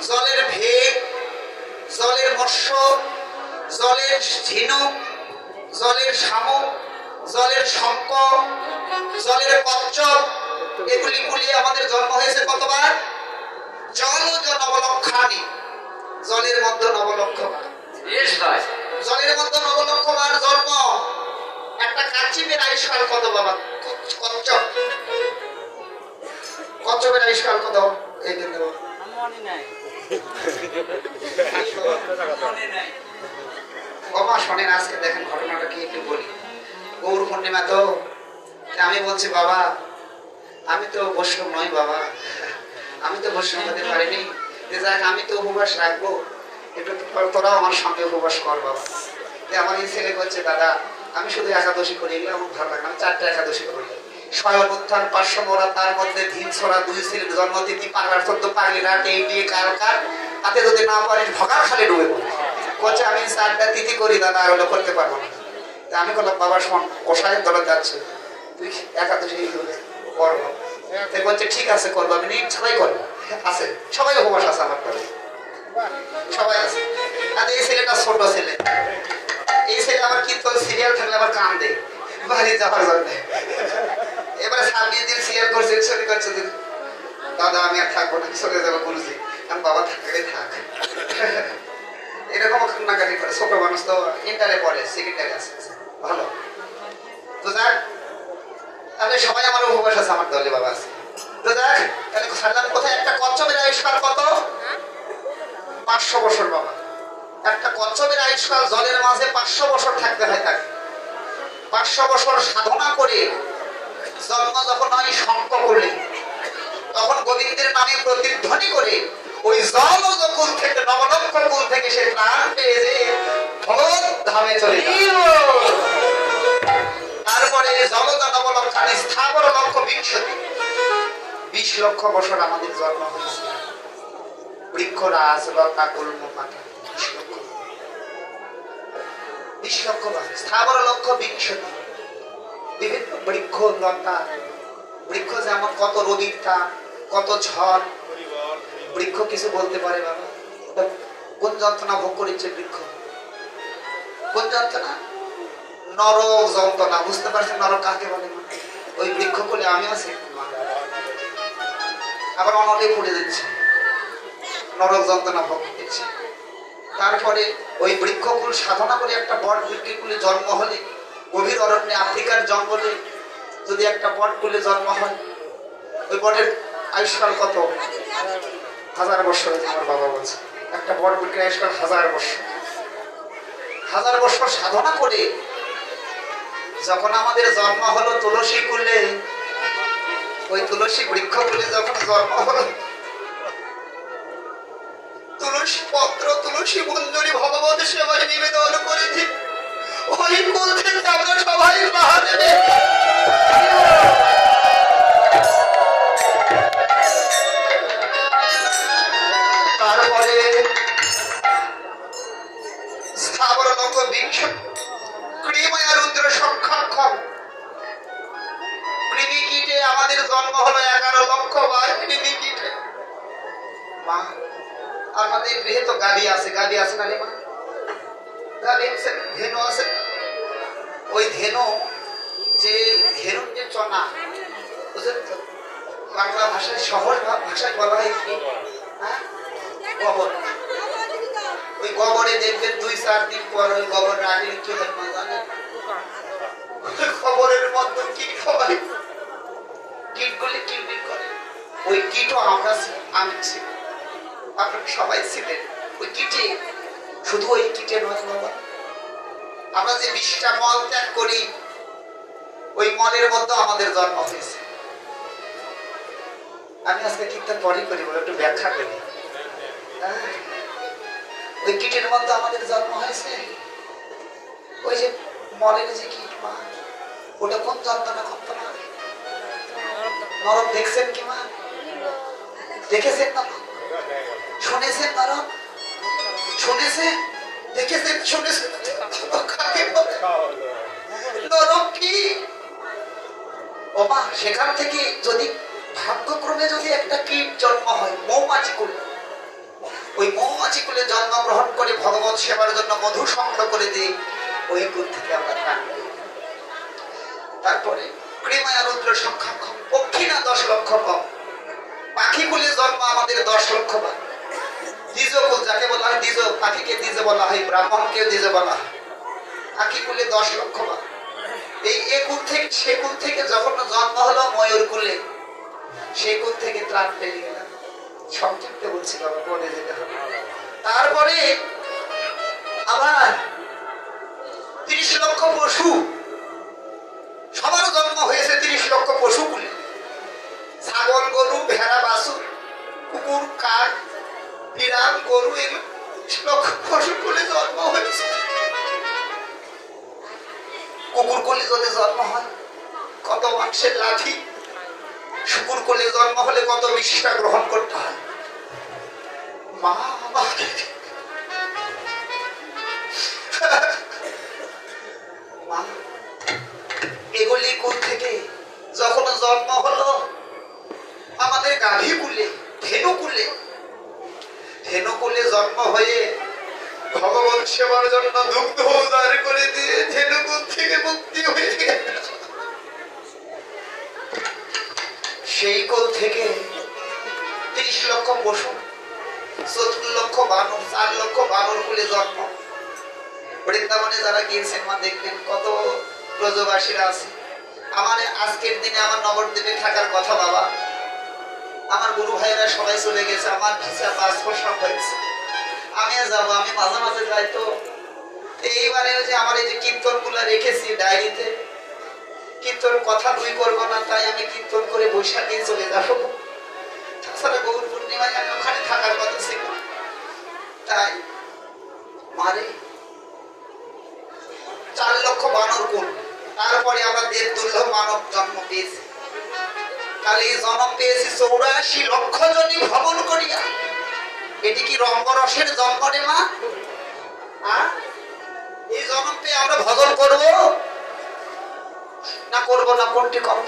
জলের ভেগ, জলের মৎস্য, জলের ঝিনুক, জলের শামুক, জলের শঙ্খ, জলের কচ্ছপ, এগুলি কুলিয়ে আমাদের জন্ম হয়েছে কতবার? জল নবলক্ষানি, জলের মধ্যে নবলক্ষবার। জলের মধ্যে নবলক্ষবার জন্ম। একটা কাচিমের আয়ুষ্কাল কত বাবা? কচ্ছপ, কচ্ছপের আয়ুষ্কাল কত? এই জন্য বাবা শোনেন, আজকে দেখেন ঘটনাটা কি একটু বলি। গৌর পূর্ণিমা তো, আমি বলছি বাবা আমি তো বৈষ্ণব নই বাবা, আমি তো বৈষ্ণব হতে পারিনি, যাক আমি তো উপবাস রাখবো, একটু তোরাও আমার সঙ্গে উপবাস কর বাবা। আমার এই ছেলে বলছে দাদা আমি শুধু একাদশী করি, এগুলো আমার ভালো লাগে না, আমি 4টা একাদশী করি। স্বয়ং উত্থান, 500 মোড়া, তার মধ্যে ধীন ছোড়া, 2 ছেলের জন্মতিথি, পাগলার 14 পাগলি রাত, এই দিয়ে কার তাতে যদি না পারিস ভগার খালে ডুবে পড়িস। বলছে আমি 4টা তিথি করি দাদা, ওগুলো করতে পারবো না। আমি বললাম বাবা শোন, গোসাইয়ের দলে যাচ্ছে, তুই একাদশী করবো। বলছে ঠিক আছে করবো, আমি সবাই করবো আছে, সবাই উপবাস আছে আমার করে, সবাই আছে। আর এই ছেলেটা ছোট ছেলে, এই ছেলে আমার কীর্তন সিরিয়াল থাকলে আবার কান্দে বাড়ি যাওয়ার জন্য। এবারে 26 দিন সিরিয়াল করছে, ছবি করছে, দাদা আমি আর থাকবো না, চলে যাবো গুরুজি। আমি বাবা থাকলে থাক, এরকম কান্নাকাটি করে। ছোট মানুষ তো, ইন্টারে পড়ে, সেকেন্ডারি আছে, ভালো তো যাক। তাহলে সবাই আমার উপবাস আছে আমার দলে বাবা আছে তো যাক। তাহলে ছাড়লাম কোথায়? একটা কচ্ছপের আয়ুষ্কাল কত? 500 বছর বাবা। একটা কচ্ছপের আয়ুষ্কাল জলের মাঝে 500 বছর থাকতে হয় তাকে। 500 বছর সাধনা করে জন্ম যখন হয় শঙ্খ করলে, তখন গোবিন্দের নামে প্রতিধ্বনি করে ওই জলজ কুল থেকে, নবলক্ষ কুল থেকে সে প্রাণ পেয়ে যে ভগবত ধামে চলে যায়। তারপরে জলজ নবলক্ষানি স্থাবর লক্ষ বিংশতি, 20 লক্ষ বছর আমাদের জন্ম হয়েছে। বৃক্ষরাজ, লতা, গুল্ম, পাতা, 20 লক্ষ স্থাবর লক্ষ বিংশতি। বিভিন্ন বৃক্ষ, লতা, বৃক্ষ যেমন কত রোগীর তাপ, কত ঝড়, বৃক্ষ কিছু বলতে পারে বাবা? কোন যন্ত্রণা ভোগ করেছে বৃক্ষ? কোন যন্ত্রণা? নরক যন্ত্রণা। বুঝতে পারছেন নরক কাকে বলে? ওই বৃক্ষ কোলে আমিও আছি, আবার অনলে পড়ে যাচ্ছে, নরক যন্ত্রণা ভোগ করছে। তারপরে ওই বৃক্ষকুল সাধনা করে একটা বট বৃক্ষকুলে জন্ম হলে, গভীর অরণ্যে আফ্রিকার জঙ্গলে যদি একটা বট কুলে জন্ম হয়, ওই বটের আয়ুষ্কাল কত? 1000 বছর। আমার বাবা বলছে একটা বট বৃক্ষের আয়ুষ্কাল 1000 বছর। 1000 বছর সাধনা করে যখন আমাদের জন্ম হলো তুলসী কুলে, ওই তুলসী বৃক্ষ কুলে যখন জন্ম হলো, তুলসী পত্র, তুলসী মঞ্জুরি ভগবত সেবায় নিবেদন করেছি। ওই কুল থেকে আমরা সবাই মহাদেবে তারপরে স্থাবর লোক বিংশ ক্রিময়া রুদ্র সংখ্যাক্ষম কৃমি কীটে আমাদের জন্ম হলো 11 লক্ষ বার কৃমি কীটে। মা আমাদের গৃহে তো গাড়ি আছে, গাড়ি আছে না রে মা? গাড়ি আছে, ধেনু আছে। ওই ধেনু যে ধেনুর যে চনা, বুঝলেন তো, বাংলা ভাষায় সহজ ভাষায় বলা হয় কি? গোবর। ওই গোবরে দেখবেন 2-4 দিন পর ওই গোবর রাখলে কি হয় মা জানেন? গোবরের মধ্যে কীট হয়, কীটগুলি কিলবিল করে। ওই কীটও আমরা, আমি ছিল, আপনারা সবাই ছিলেন ওই কীটে। শুধু ওই কীটে নয় বাবা, আমরা যে 20টা মল ত্যাগ করি, ওই মলের মধ্যে আমাদের জন্ম হয়েছে। আমি আজকে কীর্তন পরই করি বলে একটু ব্যাখ্যা করি। ওই কীটের মধ্যে আমাদের জন্ম হয়েছে। ওই যে মলের যে কীট মা, ওটা কোন যন্ত্রণা কল্পনা? নরক দেখছেন কি মা? দেখেছেন না? শুনেছেন নরক? শুনেছেন, দেখেছেন, শুনেছেন? নরক কি ও মা? সেখান থেকে যদি ভাগ্যক্রমে যদি একটা কীট জন্ম হয়, মৌমাছি করে, ওই মৌমাছি কুলে জন্মগ্রহণ করে ভগবত সেবার জন্য মধু সংগ্রহ করে দিই, ওই কুল থেকে আমরা ত্রাণ পাই। তারপরে কৃমায়া রুদ্র সংখ্যা কম, পক্ষী না 10 লক্ষ কম, পাখি কুলে জন্ম আমাদের 10 লক্ষ বার। দ্বিজ কুল যাকে বলা হয় দ্বিজ, পাখিকে দ্বিজ বলা হয়, ব্রাহ্মণকেও দ্বিজ বলা হয়। পাখি কুলে 10 লক্ষ বার। এই কুল থেকে সে কুল থেকে যখন জন্ম হলো ময়ূর কুলে, সেই কুল থেকে ত্রাণ পেয়ে গেলাম। সংক্ষিপ্ত বলছি বাবা, বলে যেতে হবে। তারপরে আবার 30 লক্ষ পশু, সবার জন্ম হয়েছে 30 লক্ষ পশু কুলে। ছাগল, গরু, ভেড়া, বাছুর, কুকুর, কাক, বিড়াল, গরু, এগুলো 30 লক্ষ পশু কুলে জন্ম হয়েছে। কুকুর কোলে যদি জন্ম হয় কত মাংসের লাঠি, শুকুর কোলে জন্ম হলে কত বিষ্ঠা গ্রহণ করতে হয়। মা আমাকে এগুলি কুল থেকে যখন জন্ম হলো আমাদের গাভী কুলে, ধেনু কুলে, ধেনু কুলে জন্ম হয়ে ভগবান সেবার জন্য দুগ্ধ উদার করে দিয়ে ধেনু কুল থেকে মুক্তি হয়ে গেল। সেই কুল থেকে 30 লক্ষ পশু, 70 লক্ষ বানর, 4 লক্ষ বানর কুলে জন্ম। বৃন্দাবনে যারা গিয়েছেন মা দেখবেন কত ব্রজবাসীরা আছে। আমার আজকের দিনে আমার নবদ্বীপে থাকার কথা বাবা, আমার গুরু ভাইয়েরা সবাই চলে গেছে, আমার ভিসা পাসপোর্ট সব হয়েছে, আমি যাব, আমি মাঝে মাঝে যাই। তো এইবারে যে আমার এই যে কীর্তন গুলা রেখেছি ডায়েরিতে, কীর্তন কথা দুই করবো না, তাই আমি কীর্তন করে বৈশাখে চলে যাবো। তাছাড়া গৌর পূর্ণিমায় আমি ওখানে থাকার কথা ছিল। তাই মারে 4 লক্ষ বানর কুল, তারপরে আমরা দেব দুর্লভ মানব জন্ম পেয়েছি। তাহলে এই জন্ম পেয়েছি 84 লক্ষ জনই ভ্রমণ করিয়া। এটি কি রঙ্গরসের জন্ম রে মা? এই জন্ম পেয়ে আমরা ভজন করব না করব না, কোনটি কম?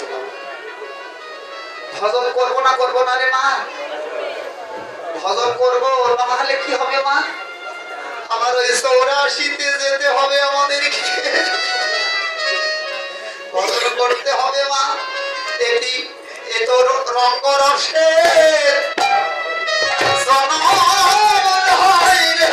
ভজন করব না করব না রে মা? ভজন করব, নাহলে কি হবে মা? আমার ওই 84তে যেতে হবে আমাদেরকে, ভজন করতে হবে মা। এটি এ তো রঙ্গরসের জন্ম হয় রে,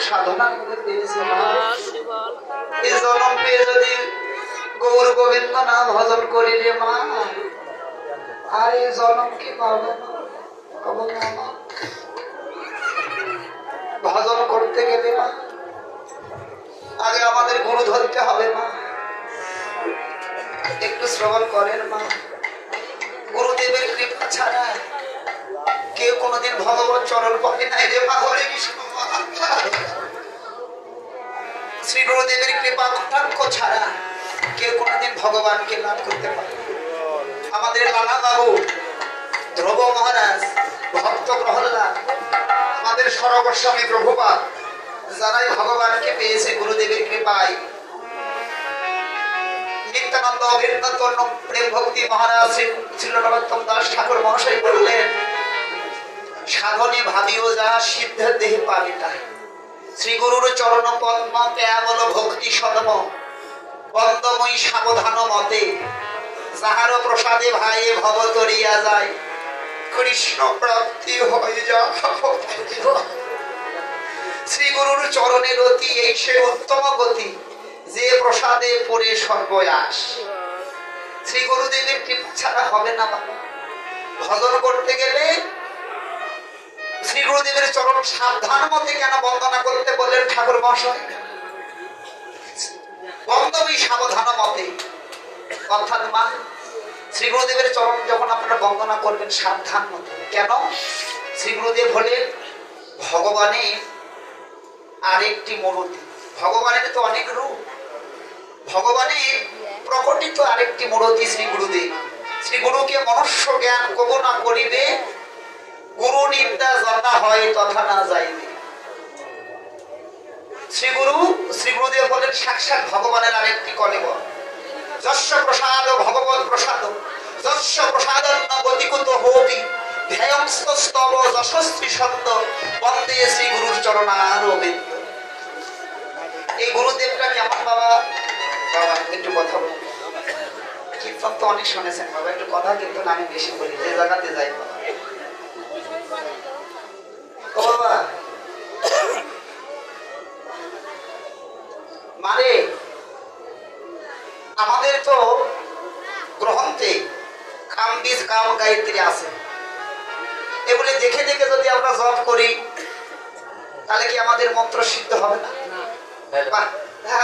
সাধনা করে পেয়েছি মা। এই জন্ম পেয়ে যদি গৌর গোবিন্দ নাম ভজন করি রে মা, আর এই জন্ম কি পাবো না, পাবো না মা। ভজন করতে গেলে মা আগে আমাদের গুরু ধরতে হবে মা। একটু শ্রবণ করেন মা, গুরুদেবের কৃপা ছাড়া কেউ কোনোদিন ভগবান চরণ পাবে নাই রে মা। হরে কৃষ্ণ। শ্রী গুরুদেবের কৃপা কটাক্ষ ছাড়া কেউ কোনোদিন ভগবানকে লাভ করতে পারে। আমাদের লালা বাবু, ধ্রুব মহারাজ, ভক্ত প্রহ্লাদ, আমাদের সরগোস্বামী প্রভুপাদ, যারাই ভগবানকে পেয়েছে গুরুদেবের কৃপায়, নিত্যানন্দ অভিন্ন প্রেম ভক্তি মহারাজ শ্রী নরোত্তম দাস ঠাকুর মহাশয় বললেন, সাধনে ভাবিও যা সিদ্ধের দেহে পাবে তাই। শ্রী গুরুর চরণ পদ্ম কেবল ভক্তি সদম, বন্দময়ী সাবধান মতে, যাহার প্রসাদে ভাই ভব তরিয়া যায়, কৃষ্ণ প্রাপ্তি হয়ে যা। শ্রী গুরুর চরণের অতি এই সে উত্তম গতি, যে প্রসাদে পড়ে সর্বয়াস। শ্রী গুরুদেবের কৃপা ছাড়া হবে না বাবা। ভজন করতে গেলে শ্রী গুরুদেবের চরণ সাবধান মতে কেন বন্দনা করতে বললেন ঠাকুর মহাশয়? বন্দময়ী সাবধান মতে, অর্থাৎ মান শ্রী গুরুদেবের চরণ যখন আপনারা বন্দনা করবেন সাবধান মতে। কেন? শ্রী গুরুদেব হলেন ভগবানের আরেকটি মূর্তি। ভগবানের তো অনেক রূপ, ভগবানের প্রকটিত আরেকটি মূর্তি শ্রী গুরুদেব। শ্রী গুরুকে মনুষ্য জ্ঞান কব না করিবে, গুরু নিন্দা যথা হয় তথা না যাইবে। শ্রী গুরুদেব বলেন সাক্ষাৎ ভগবানের আরেকটি কলেবর। যস্য প্রসাদ ভগবৎ প্রসাদ, যস্য প্রসাদন্ন গতিকুত হবি, ধ্যায়ংস্তব যশস্বী শব্দ, বন্দে শ্রী গুরুর চরণারবিন্দ। এই গুরুদেবটা কেমন বাবা? বাবা একটু কথা বলুন। কীর্তন তো অনেক শুনেছেন বাবা, একটু কথা কিন্তু আমি বেশি বলি, যে জায়গাতে যাই বাবা। ও বাবা, মানে আমাদের তো গ্রন্থে কাম বীজ কাম গায়ত্রী আছে, এগুলি দেখে দেখে যদি আমরা জপ করি তাহলে কি আমাদের মন্ত্র সিদ্ধ হবে না?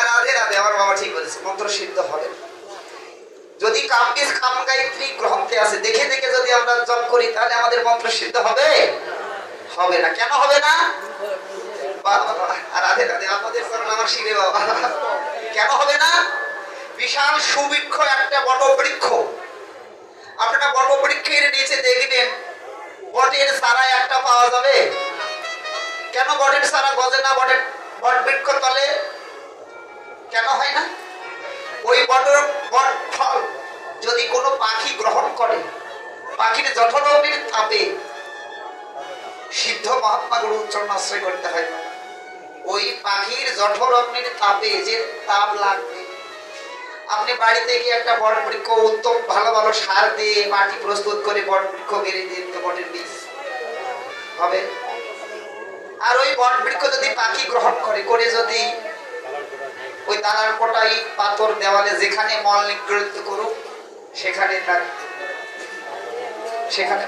রাধে রাধে, আমার বাবা ঠিক বলেছে, মন্ত্র সিদ্ধ হবে। যদি কাম বীজ কাম গায়ত্রী গ্রন্থে আছে, দেখে দেখে যদি আমরা জপ করি তাহলে আমাদের মন্ত্র সিদ্ধ হবে? হবে না। কেন হবে না? রাধে রাধে, আপনাদের চরণ আমার শিরে বাবা। কেন হবে না? বিশাল সুবৃক্ষ একটা বট বৃক্ষ, আপনারা বট বৃক্ষের নিচে দেখবেন বটের চারা একটা পাওয়া যাবে। কেন বটের চারা গজে না বট বৃক্ষ তলে? কেন হয় না? ওই বট ফল যদি কোনো পাখি গ্রহণ করে, পাখির জঠরগ্নির তাপে, সিদ্ধ মহাত্মা গুরু উচ্চারণ আশ্রয় করতে হয়। ওই পাখির জঠরগ্নির তাপে যে তাপ লাগবে, আপনি বাড়িতে গিয়ে একটা বট বৃক্ষ উত্তম ভালো ভালো সার দিয়ে মাটি প্রস্তুত করে বট বৃক্ষ বেড়ে দিয়ে বটের বীজ হবে। আর ওই বট বৃক্ষ যদি পাখি গ্রহণ করে যদি ওই দানার কোটাই পাথর দেওয়ালে যেখানে মল নিগৃহীত করুক, সেখানে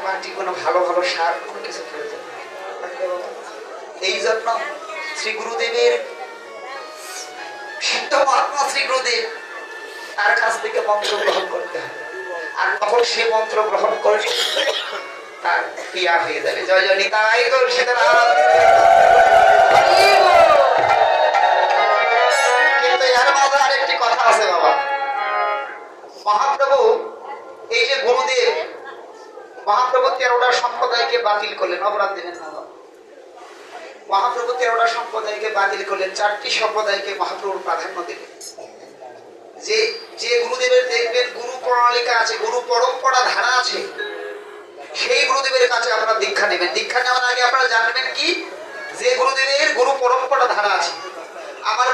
মাটি কোনো ভালো ভালো সার কোনো কিছু প্রয়োজন। এই জন্য শ্রী গুরুদেবের সিদ্ধ মহাত্মা শ্রী গুরুদেব, তার কাছ থেকে মন্ত্র গ্রহণ করতে হয়। আর তখন সে মন্ত্র গ্রহণ করে তার ক্রিয়া হয়ে যাবে। জয় জয় নিতাই গৌর সীতারাম। কিন্তু এর মাঝে আরেকটি কথা আছে বাবা। মহাপ্রভু এই যে গুরুদেব, মহাপ্রভু 13টা সম্প্রদায়কে বাতিল করলেন, অপরাধ দেবেন না। মহাপ্রভু 13টা সম্প্রদায়কে বাতিল করলেন, 4টি সম্প্রদায়কে মহাপ্রভুর প্রাধান্য দিলেন। যে গুরুদেবের দেখবেন গুরু প্রণালিকা আছে, গুরু পরম্পরা ধারা আছে, সেই গুরুদেবের কাছে আপনারা দীক্ষা নেবেন। দীক্ষা নেওয়ার আগে আপনারা জানবেন কি, যে গুরুদেবের গুরু পরম্পরা ধারা আছে। আমার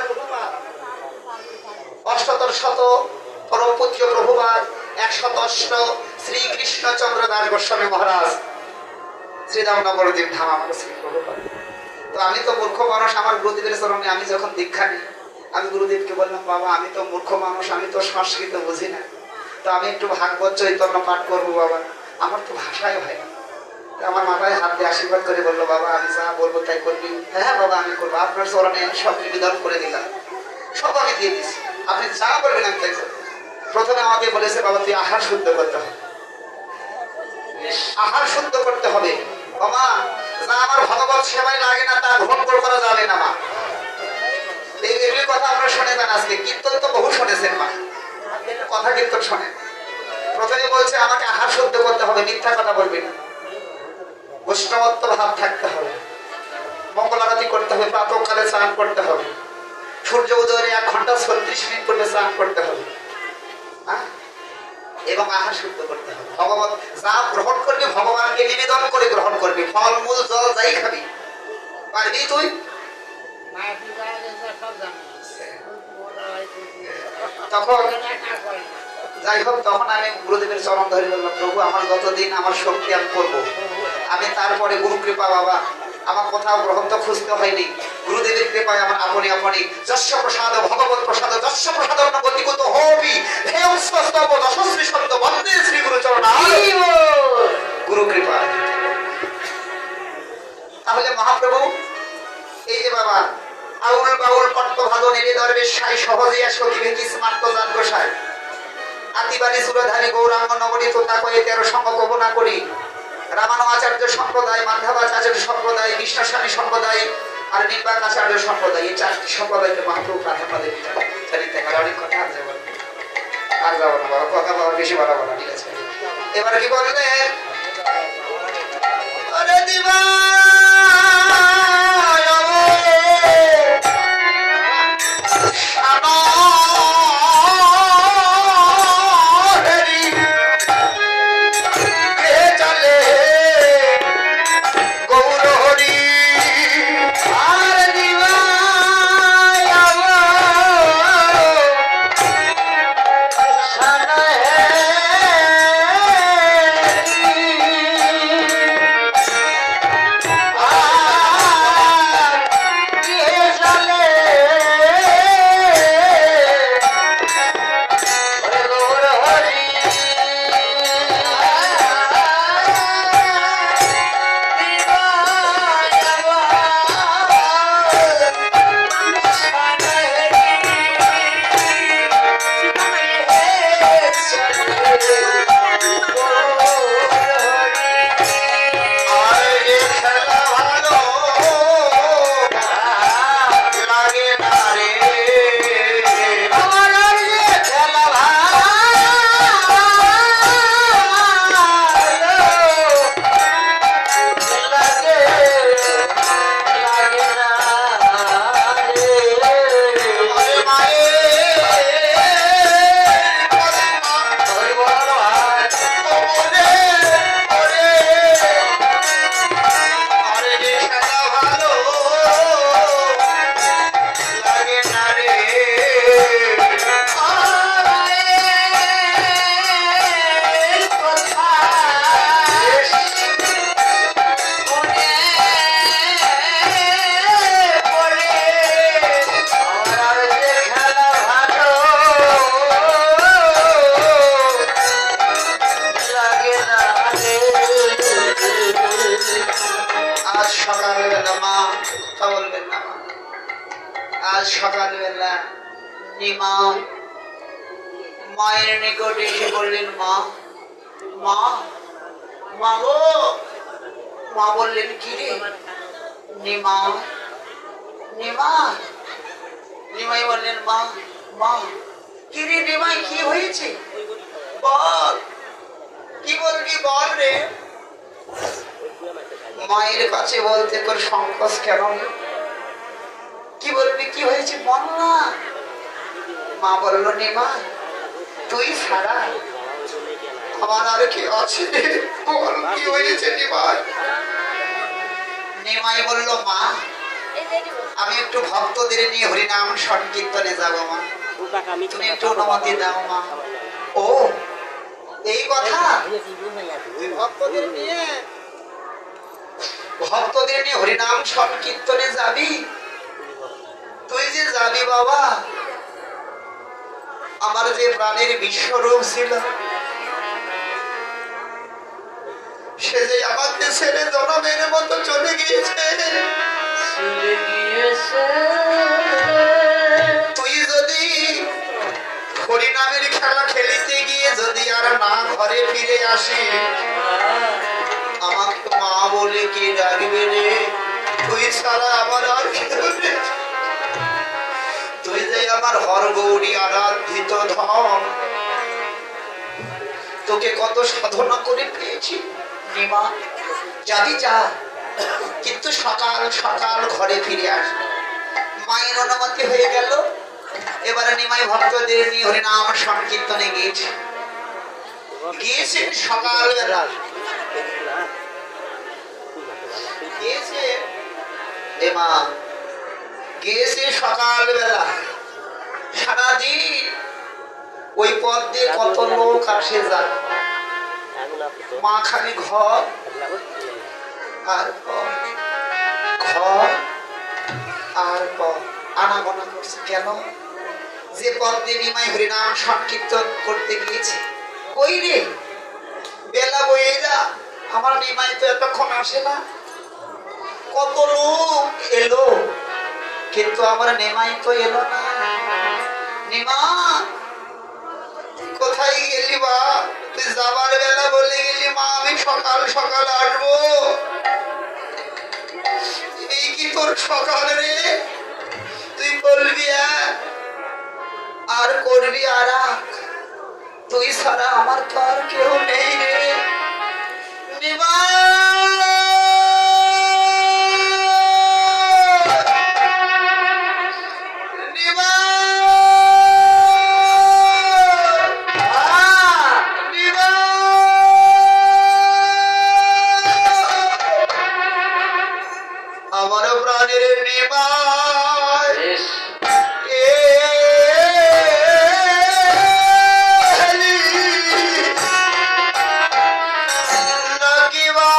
অষ্টতর শত পরম পূজ্য প্রভুপাদ 108 শ্রীকৃষ্ণচন্দ্র দাস গোস্বামী মহারাজ, শ্রীরাম নবদ্বীপ ধাম, আমার শ্রী প্রভুপাদ। তো আমি তো মূর্খ মানুষ, আমার গুরুদেবের চরণে আমি যখন দীক্ষা নিই, আমি গুরুদেবকে বললাম, বাবা আমি তো মূর্খ মানুষ, আমি তো সংস্কৃত বুঝি না, তো আমি একটু ভাগবত চৈতন্য পাঠ করবো বাবা, আমার তো ভাষায় হয় না। আমার মাথায় হাত দিয়ে আশীর্বাদ করে বললো, বাবা আমি যা বলবো তাই করবি? হ্যাঁ বাবা আমি করবো, আপনার চরণে সব নিবেদন করে দিলাম, সব আমি দিয়ে দিচ্ছি, আপনি যা বলবেন আমি তাই করবো। প্রথমে আমাকে বলেছে, বাবা তুই আহার শুদ্ধ করতে হবে, আহার শুদ্ধ করতে হবে। বাবা যা আমার ভগবত সেবায় লাগে না তা গ্রহণ করা যাবে না মা। এইগুলি কথা আপনারা শুনেছেন, আজকে কীর্তন তো বহু শুনেছেন মা। কথা কিন্তু শোনে। প্রথমে বলছে আমাকে আহার শুদ্ধ করতে হবে, মিথ্যা কথা বলবি না, বৈষ্ণবত্ব ভাব থাকতে হবে, মঙ্গল আরতি করতে হবে, প্রাতঃকালে স্নান করতে হবে, সূর্য উদয়ের 1 ঘন্টা 36 মিনিট পূর্বে স্নান করতে হবে, এবং আহার শুদ্ধ করতে হবে। ভগবান যা গ্রহণ করবি ভগবানকে নিবেদন করে গ্রহণ করবি, ফল মূল জল যাই খাবি, পারবি তুই? তখন যাই হোক, তখন আমি গুরুদেবের চরণ ধরে বললাম, প্রভু আমার যতদিন আমার শক্তি আমি করবো, আমি তারপরে গুরু কৃপা বাবা, আমার কোথাও গ্রহণ তো খুঁজতে হয়নি, গুরুদেবের কৃপায় আমার আপনি আপনি যস্য প্রসাদ ভগবত প্রসাদ যস্য প্রসাদ গতিগত হবি হেম স্তব দশশ্রী শব্দ বন্দে শ্রী গুরু চরণ, গুরু কৃপা। তাহলে মহাপ্রভু এই যে বাবা আউল বাউল কট্ট ভাগ নেড়ে দরবে সাই সহজে সখী ভেকি স্মার্ত জান গোসাই আতিবাড়ি সুরধারী গৌরাঙ্গ নগরী তোতা কয়ে 13 সঙ্গ কবনা করি রামানুজাচার্য সম্প্রদায়, মাধবাচার্য সম্প্রদায়, বিষ্ণুস্বামী সম্প্রদায় আর নির্বাণাচার্য সম্প্রদায়, এই 4টি সম্প্রদায়কে মহাপ্রভু প্রাধান্য দেবেন। জানিতে গেলে অনেক কথা আর যাবো না বাবা, কথা বলা বেশি বাড়াবো না, ঠিক আছে? এবার কি বললেন? আরে দিবা সকালবেলা নিমা মায়ের নিকটে এসে বললেন, মা মা মা গো। মা বললেন, কি রে? নিমা নিমা নিমাই বললেন, মা মা। কি রে নিমাই, কি হয়েছে বল, কি বলবি বল রে। মায়ের কাছে বলতে তোর সংকোচ কেন? কি বলবি, কি হয়েছে বল না। মা বলল, নিমা তুই ছাড়া আমার আর কি আছে, বল কি হয়েছে নিমাই। নিমাই বলল, মা আমি একটু ভক্তদের নিয়ে হরিনাম সংকীর্তনে যাব মা, তুমি একটু অনুমতি দাও মা। ও এই কথা, ভক্তদের নিয়ে হরিনাম সংকীর্তনে যাবি? তুই যে যাবি বাবা, আমার যে প্রাণের বিশ্বরূপ ছিল সে যে আমাকে ছেড়ে জনমের মতো চলে গিয়েছে। তুই যদি হরিনামের খেলা খেলিতে গিয়ে যদি আর না ঘরে ফিরে আসি, আমাকে মা বলে কে ডাকবে রে? তুই ছাড়া আমার আর কেউ নেই। তুই যে আমার হর গৌরী আরাধিত ধন, তোকে কত সাধনা করে পেয়েছি নিমা, যাবি যা, কিন্তু সকাল সকাল ঘরে ফিরে আসবি। মায়ের অনুমতি হয়ে গেল। এবারে নিমাই ভক্তদের নিয়ে হরিনাম সংকীর্তনে গিয়েছেন সকালবেলা। গিয়েছে এমা, গিয়েছে সকালবেলা। সারাদিন ওই পথ দিয়ে কত লোক আসে যায়, মা খালি ঘর আর ঘর আর আনাগোনা করছে। কেন? যে পথ দিয়ে নিমাই হরিনাম সংকীর্তন করতে গিয়েছে, ওই রে বেলা বয়ে যা, আমার নিমাই তো এতক্ষণ আসে না। কত লোক এলো, কিন্তু আমার নিমাই তো এলো না। নিমা কোথায় গেলি বা? তুই যাবার বেলা বলে গেলি মা আমি সকাল সকাল আসবো। এই কি তোর সকাল রে? তুই বলবি আর করবি আর, তুই ছাড়া আমার তো আর কেউ নেই রে নিমা। আমার প্রাণের নিমাই নাকি বা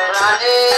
প্রাণে